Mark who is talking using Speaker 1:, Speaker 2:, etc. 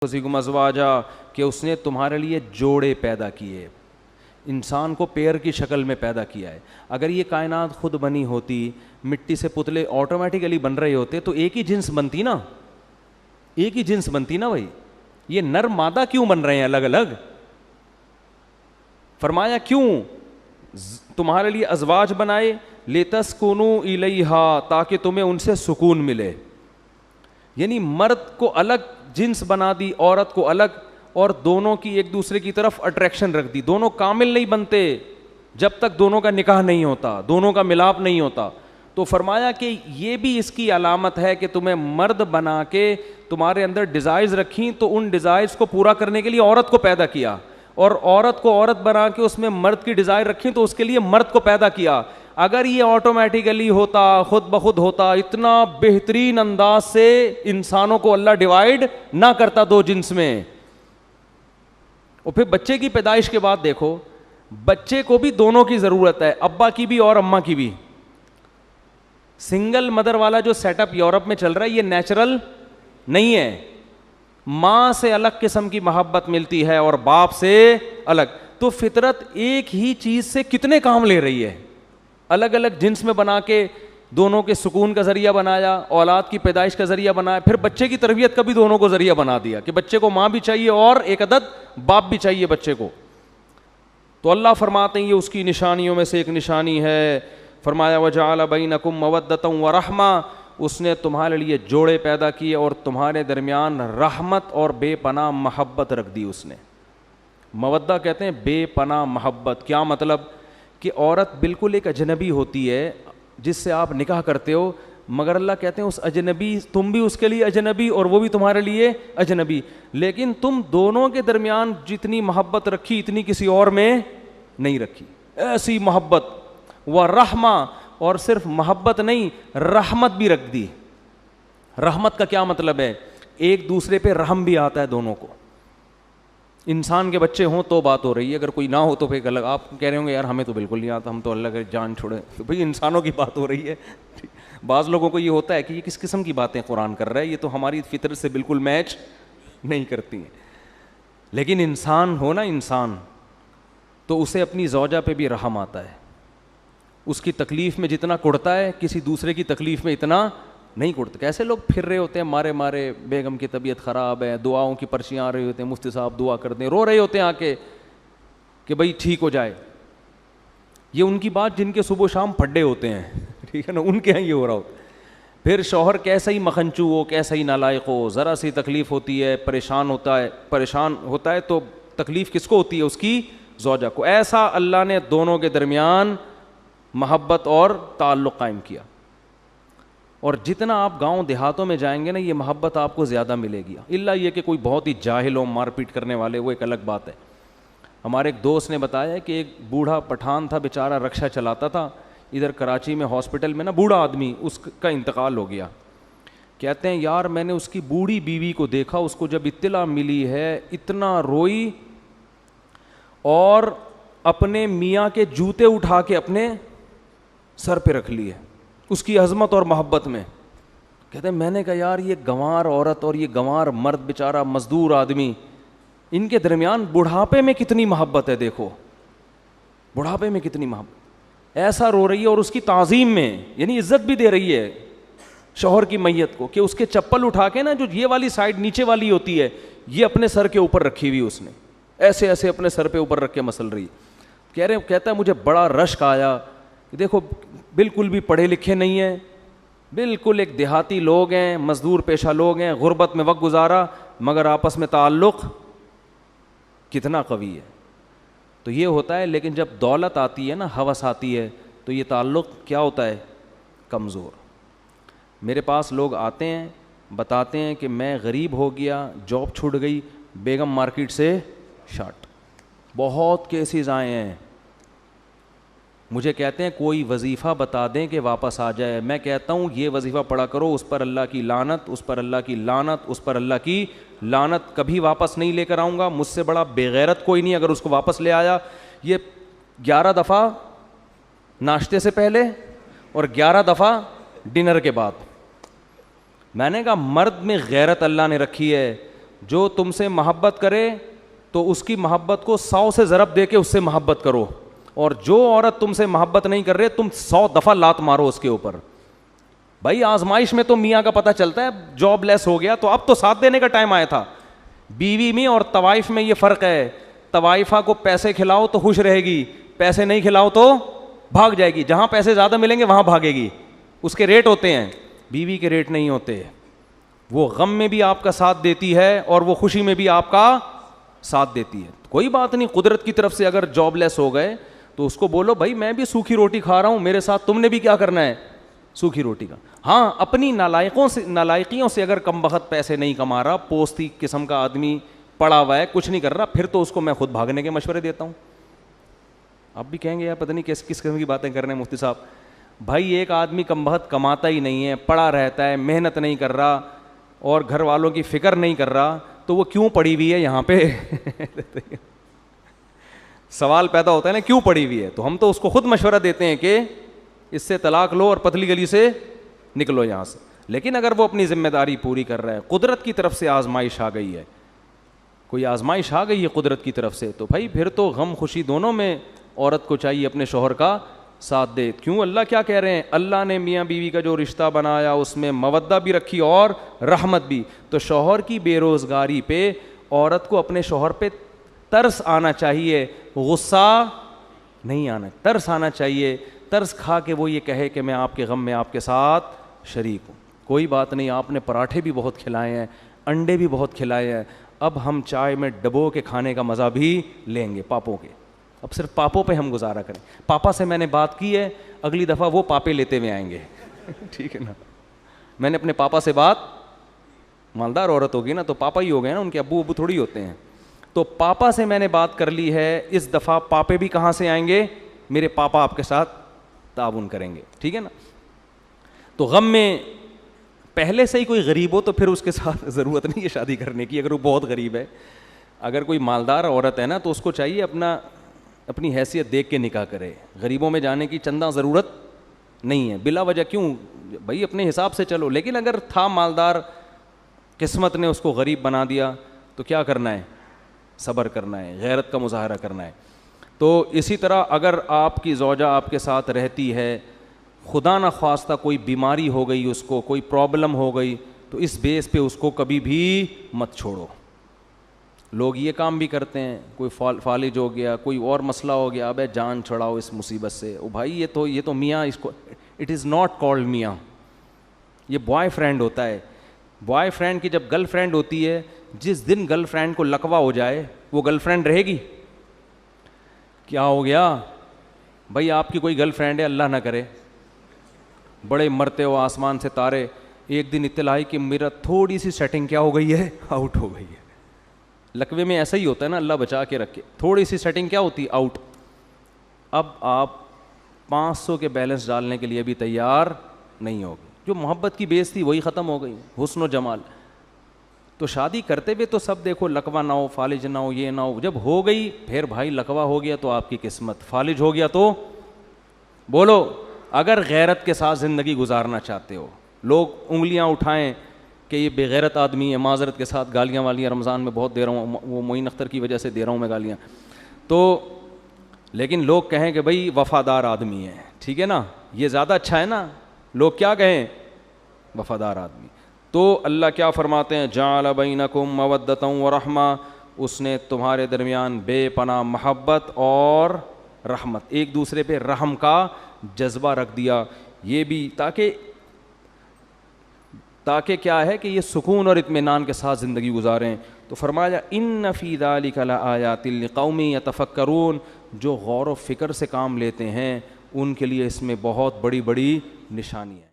Speaker 1: فیکم ازواجا کہ اس نے تمہارے لیے جوڑے پیدا کیے، انسان کو پیر کی شکل میں پیدا کیا ہے۔ اگر یہ کائنات خود بنی ہوتی، مٹی سے پتلے آٹومیٹیکلی بن رہے ہوتے تو ایک ہی جنس بنتی نا، ایک ہی جنس بنتی نا بھائی۔ یہ نر مادہ کیوں بن رہے ہیں الگ الگ؟ فرمایا کیوں تمہارے لیے ازواج بنائے، لتسکنوا الیہا تاکہ تمہیں ان سے سکون ملے، یعنی مرد کو الگ جنس بنا دی، عورت کو الگ، اور دونوں کی ایک دوسرے کی طرف اٹریکشن رکھ دی۔ دونوں کامل نہیں بنتے جب تک دونوں کا نکاح نہیں ہوتا، دونوں کا ملاپ نہیں ہوتا۔ تو فرمایا کہ یہ بھی اس کی علامت ہے کہ تمہیں مرد بنا کے تمہارے اندر ڈیزائرز رکھیں تو ان ڈیزائرز کو پورا کرنے کے لیے عورت کو پیدا کیا، اور عورت کو عورت بنا کے اس میں مرد کی ڈیزائر رکھیں تو اس کے لیے مرد کو پیدا کیا۔ اگر یہ آٹومیٹیکلی ہوتا، خود بخود ہوتا، اتنا بہترین انداز سے انسانوں کو اللہ ڈیوائیڈ نہ کرتا دو جنس میں۔ اور پھر بچے کی پیدائش کے بعد دیکھو، بچے کو بھی دونوں کی ضرورت ہے، ابا کی بھی اور اماں کی بھی۔ سنگل مدر والا جو سیٹ اپ یورپ میں چل رہا ہے یہ نیچرل نہیں ہے۔ ماں سے الگ قسم کی محبت ملتی ہے اور باپ سے الگ، تو فطرت ایک ہی چیز سے کتنے کام لے رہی ہے، الگ الگ جنس میں بنا کے دونوں کے سکون کا ذریعہ بنایا، اولاد کی پیدائش کا ذریعہ بنایا، پھر بچے کی تربیت کا بھی دونوں کو ذریعہ بنا دیا کہ بچے کو ماں بھی چاہیے اور ایک عدد باپ بھی چاہیے بچے کو۔ تو اللہ فرماتے ہیں یہ اس کی نشانیوں میں سے ایک نشانی ہے۔ فرمایا وجعل بینکم مودۃ ورحمہ، اس نے تمہارے لیے جوڑے پیدا کیے اور تمہارے درمیان رحمت اور بے پناہ محبت رکھ دی اس نے۔ مودہ کہتے ہیں بے پناہ محبت۔ کیا مطلب؟ کہ عورت بالکل ایک اجنبی ہوتی ہے جس سے آپ نکاح کرتے ہو، مگر اللہ کہتے ہیں اس اجنبی، تم بھی اس کے لیے اجنبی اور وہ بھی تمہارے لیے اجنبی، لیکن تم دونوں کے درمیان جتنی محبت رکھی اتنی کسی اور میں نہیں رکھی۔ ایسی محبت ورحمہ، اور صرف محبت نہیں رحمت بھی رکھ دی۔ رحمت کا کیا مطلب ہے؟ ایک دوسرے پہ رحم بھی آتا ہے دونوں کو۔ انسان کے بچے ہوں تو بات ہو رہی ہے، اگر کوئی نہ ہو تو پھر الگ۔ آپ کہہ رہے ہوں گے یار ہمیں تو بالکل نہیں آتا، ہم تو اللہ کے جان چھوڑے، تو بھئی انسانوں کی بات ہو رہی ہے۔ بعض لوگوں کو یہ ہوتا ہے کہ یہ کس قسم کی باتیں قرآن کر رہا ہے، یہ تو ہماری فطرت سے بالکل میچ نہیں کرتی ہیں۔ لیکن انسان ہو نا انسان، تو اسے اپنی زوجہ پہ بھی رحم آتا ہے۔ اس کی تکلیف میں جتنا کڑتا ہے کسی دوسرے کی تکلیف میں اتنا نہیں کڑتا۔ کیسے لوگ پھر رہے ہوتے ہیں مارے مارے، بیگم کی طبیعت خراب ہے، دعاؤں کی پرچیاں آ رہی ہوتے ہیں، مفتی صاحب دعا کر دیں، رو رہے ہوتے ہیں آ کے کہ بھائی ٹھیک ہو جائے۔ یہ ان کی بات جن کے صبح و شام پھڈے ہوتے ہیں، ٹھیک ہے نا، ان کے یہاں یہ ہو رہا ہوتا ہے۔ پھر شوہر کیسا ہی مکھنچو ہو، کیسا ہی نالائق ہو، ذرا سی تکلیف ہوتی ہے پریشان ہوتا ہے تو تکلیف کس کو ہوتی ہے؟ اس کی زوجہ کو۔ ایسا اللہ نے دونوں کے درمیان محبت اور تعلق قائم کیا۔ اور جتنا آپ گاؤں دیہاتوں میں جائیں گے نا یہ محبت آپ کو زیادہ ملے گی، الا یہ کہ کوئی بہت ہی جاہل ہو، مار پیٹ کرنے والے، وہ ایک الگ بات ہے۔ ہمارے ایک دوست نے بتایا کہ ایک بوڑھا پٹھان تھا بیچارہ، رکشہ چلاتا تھا ادھر کراچی میں، ہاسپٹل میں نا بوڑھا آدمی، اس کا انتقال ہو گیا۔ کہتے ہیں یار میں نے اس کی بوڑھی بیوی کو دیکھا، اس کو جب اطلاع ملی ہے اتنا روئی اور اپنے میاں کے جوتے اٹھا کے اپنے سر پہ رکھ لیے اس کی عظمت اور محبت میں۔ کہتے ہیں میں نے کہا یار یہ گنوار عورت اور یہ گنوار مرد بیچارہ مزدور آدمی، ان کے درمیان بڑھاپے میں کتنی محبت ہے، دیکھو بڑھاپے میں کتنی محبت، ایسا رو رہی ہے اور اس کی تعظیم میں، یعنی عزت بھی دے رہی ہے شوہر کی میت کو، کہ اس کے چپل اٹھا کے نا جو یہ والی سائڈ نیچے والی ہوتی ہے یہ اپنے سر کے اوپر رکھی ہوئی اس نے، ایسے ایسے اپنے سر پہ اوپر رکھ کے مسل رہی۔ کہتا ہے مجھے بڑا رشک آیا، دیکھو بالکل بھی پڑھے لکھے نہیں ہیں، بالکل ایک دیہاتی لوگ ہیں، مزدور پیشہ لوگ ہیں، غربت میں وقت گزارا، مگر آپس میں تعلق کتنا قوی ہے۔ تو یہ ہوتا ہے، لیکن جب دولت آتی ہے نا، ہوس آتی ہے، تو یہ تعلق کیا ہوتا ہے؟ کمزور۔ میرے پاس لوگ آتے ہیں بتاتے ہیں کہ میں غریب ہو گیا، جاب چھوٹ گئی، بیگم مارکیٹ سے شارٹ، بہت کیسز آئے ہیں۔ مجھے کہتے ہیں کوئی وظیفہ بتا دیں کہ واپس آ جائے، میں کہتا ہوں یہ وظیفہ پڑھا کرو، اس پر اللہ کی لعنت، اس پر اللہ کی لعنت، اس پر اللہ کی لعنت، کبھی واپس نہیں لے کر آؤں گا، مجھ سے بڑا بے غیرت کوئی نہیں اگر اس کو واپس لے آیا۔ یہ 11 دفعہ ناشتے سے پہلے اور 11 دفعہ ڈنر کے بعد۔ میں نے کہا مرد میں غیرت اللہ نے رکھی ہے جو تم سے محبت کرے تو اس کی محبت کو 100 سے ضرب دے کے اس سے محبت کرو, اور جو عورت تم سے محبت نہیں کر رہے تم 100 دفعہ لات مارو اس کے اوپر. بھائی آزمائش میں تو میاں کا پتہ چلتا ہے, جاب لیس ہو گیا تو اب تو ساتھ دینے کا ٹائم آیا تھا. بیوی میں اور طوائف میں یہ فرق ہے, طوائفہ کو پیسے کھلاؤ تو خوش رہے گی, پیسے نہیں کھلاؤ تو بھاگ جائے گی, جہاں پیسے زیادہ ملیں گے وہاں بھاگے گی. اس کے ریٹ ہوتے ہیں, بیوی کے ریٹ نہیں ہوتے. وہ غم میں بھی آپ کا ساتھ دیتی ہے اور وہ خوشی میں بھی آپ کا ساتھ دیتی ہے. کوئی بات نہیں, قدرت کی طرف سے اگر جاب لیس ہو گئے تو اس کو بولو بھائی میں بھی سوکھی روٹی کھا رہا ہوں, میرے ساتھ تم نے بھی کیا کرنا ہے, سوکھی روٹی کا. ہاں اپنی نالائقیوں سے اگر کم بخت پیسے نہیں کما رہا, پوستی قسم کا آدمی پڑا ہوا ہے, کچھ نہیں کر رہا, پھر تو اس کو میں خود بھاگنے کے مشورے دیتا ہوں. آپ بھی کہیں گے یار پتہ نہیں کس قسم کی باتیں کر رہے ہیں مفتی صاحب. بھائی ایک آدمی کم بخت کماتا ہی نہیں ہے, پڑا رہتا ہے, محنت نہیں کر رہا اور گھر والوں کی فکر نہیں کر رہا, تو وہ کیوں پڑی ہوئی ہے یہاں پہ؟ سوال پیدا ہوتا ہے نا کیوں پڑی ہوئی ہے. تو ہم تو اس کو خود مشورہ دیتے ہیں کہ اس سے طلاق لو اور پتلی گلی سے نکلو یہاں سے. لیکن اگر وہ اپنی ذمہ داری پوری کر رہا ہے, قدرت کی طرف سے آزمائش آ گئی ہے, کوئی آزمائش آ گئی ہے قدرت کی طرف سے, تو بھائی پھر تو غم خوشی دونوں میں عورت کو چاہیے اپنے شوہر کا ساتھ دے. کیوں اللہ کیا کہہ رہے ہیں, اللہ نے میاں بیوی کا جو رشتہ بنایا اس میں مودہ بھی رکھی اور رحمت بھی. تو شوہر کی بے روزگاری پہ عورت کو اپنے شوہر پہ ترس آنا چاہیے, غصہ نہیں آنا, ترس آنا چاہیے. ترس کھا کے وہ یہ کہے کہ میں آپ کے غم میں آپ کے ساتھ شریک ہوں. کوئی بات نہیں, آپ نے پراٹھے بھی بہت کھلائے ہیں, انڈے بھی بہت کھلائے ہیں, اب ہم چائے میں ڈبو کے کھانے کا مزہ بھی لیں گے پاپوں کے. اب صرف پاپوں پہ ہم گزارا کریں. پاپا سے میں نے بات کی ہے, اگلی دفعہ وہ پاپے لیتے ہوئے آئیں گے. ٹھیک ہے نا, میں نے اپنے پاپا سے بات, مالدار عورت ہوگی نا تو پاپا ہی ہو گئے نا, ان کے ابو تھوڑی ہوتے ہیں. تو پاپا سے میں نے بات کر لی ہے, اس دفعہ پاپے بھی کہاں سے آئیں گے, میرے پاپا آپ کے ساتھ تعاون کریں گے. ٹھیک ہے نا. تو غم میں پہلے سے ہی کوئی غریب ہو تو پھر اس کے ساتھ ضرورت نہیں ہے شادی کرنے کی, اگر وہ بہت غریب ہے. اگر کوئی مالدار عورت ہے نا تو اس کو چاہیے اپنی حیثیت دیکھ کے نکاح کرے. غریبوں میں جانے کی چندہ ضرورت نہیں ہے بلا وجہ. کیوں بھائی, اپنے حساب سے چلو. لیکن اگر تھا مالدار, قسمت نے اس کو غریب بنا دیا, تو کیا کرنا ہے, صبر کرنا ہے, غیرت کا مظاہرہ کرنا ہے. تو اسی طرح اگر آپ کی زوجہ آپ کے ساتھ رہتی ہے, خدا نہ خواستہ کوئی بیماری ہو گئی, اس کو کوئی پرابلم ہو گئی, تو اس بیس پہ اس کو کبھی بھی مت چھوڑو. لوگ یہ کام بھی کرتے ہیں, کوئی فالج ہو گیا, کوئی اور مسئلہ ہو گیا, ابے جان چھڑاؤ اس مصیبت سے. او بھائی یہ تو میاں, اس کو اٹ از ناٹ کالڈ میاں, یہ بوائے فرینڈ ہوتا ہے. بوائے فرینڈ کی جب گرل فرینڈ ہوتی ہے, جس دن گرل فرینڈ کو لقوہ ہو جائے وہ گرل فرینڈ رہے گی؟ کیا ہو گیا بھائی, آپ کی کوئی گرل فرینڈ ہے, اللہ نہ کرے, بڑے مرتے ہو آسمان سے تارے, ایک دن اطلاع آئی کہ میرا تھوڑی سی سیٹنگ کیا ہو گئی ہے, آؤٹ ہو گئی ہے. لقوے میں ایسا ہی ہوتا ہے نا, اللہ بچا کے رکھے, تھوڑی سی سیٹنگ کیا ہوتی, آؤٹ. اب آپ 500 کے بیلنس ڈالنے کے لیے بھی تیار نہیں ہوگے. جو محبت کی بیس تھی وہی ختم ہو گئی, حسن و جمال. تو شادی کرتے ہوئے تو سب دیکھو لقوہ نہ ہو, فالج نہ ہو, یہ نہ ہو. جب ہو گئی پھر بھائی لقوہ ہو گیا تو آپ کی قسمت, فالج ہو گیا تو بولو. اگر غیرت کے ساتھ زندگی گزارنا چاہتے ہو, لوگ انگلیاں اٹھائیں کہ یہ بے غیرت آدمی ہے, معذرت کے ساتھ گالیاں والیاں رمضان میں بہت دے رہا ہوں, وہ معین اختر کی وجہ سے دے رہا ہوں میں گالیاں, تو لیکن لوگ کہیں کہ بھائی وفادار آدمی ہے. ٹھیک ہے نا, یہ زیادہ اچھا ہے نا, لوگ کیا کہیں, وفادار آدمی. تو اللہ کیا فرماتے ہیں, جعل بینکم مودۃ ورحمہ, اس نے تمہارے درمیان بے پناہ محبت اور رحمت, ایک دوسرے پہ رحم کا جذبہ رکھ دیا. یہ بھی تاکہ کیا ہے کہ یہ سکون اور اطمینان کے ساتھ زندگی گزاریں. تو فرمایا ان فی ذلک لآیات لقوم یتفکرون, جو غور و فکر سے کام لیتے ہیں ان کے لیے اس میں بہت بڑی بڑی نشانی ہے.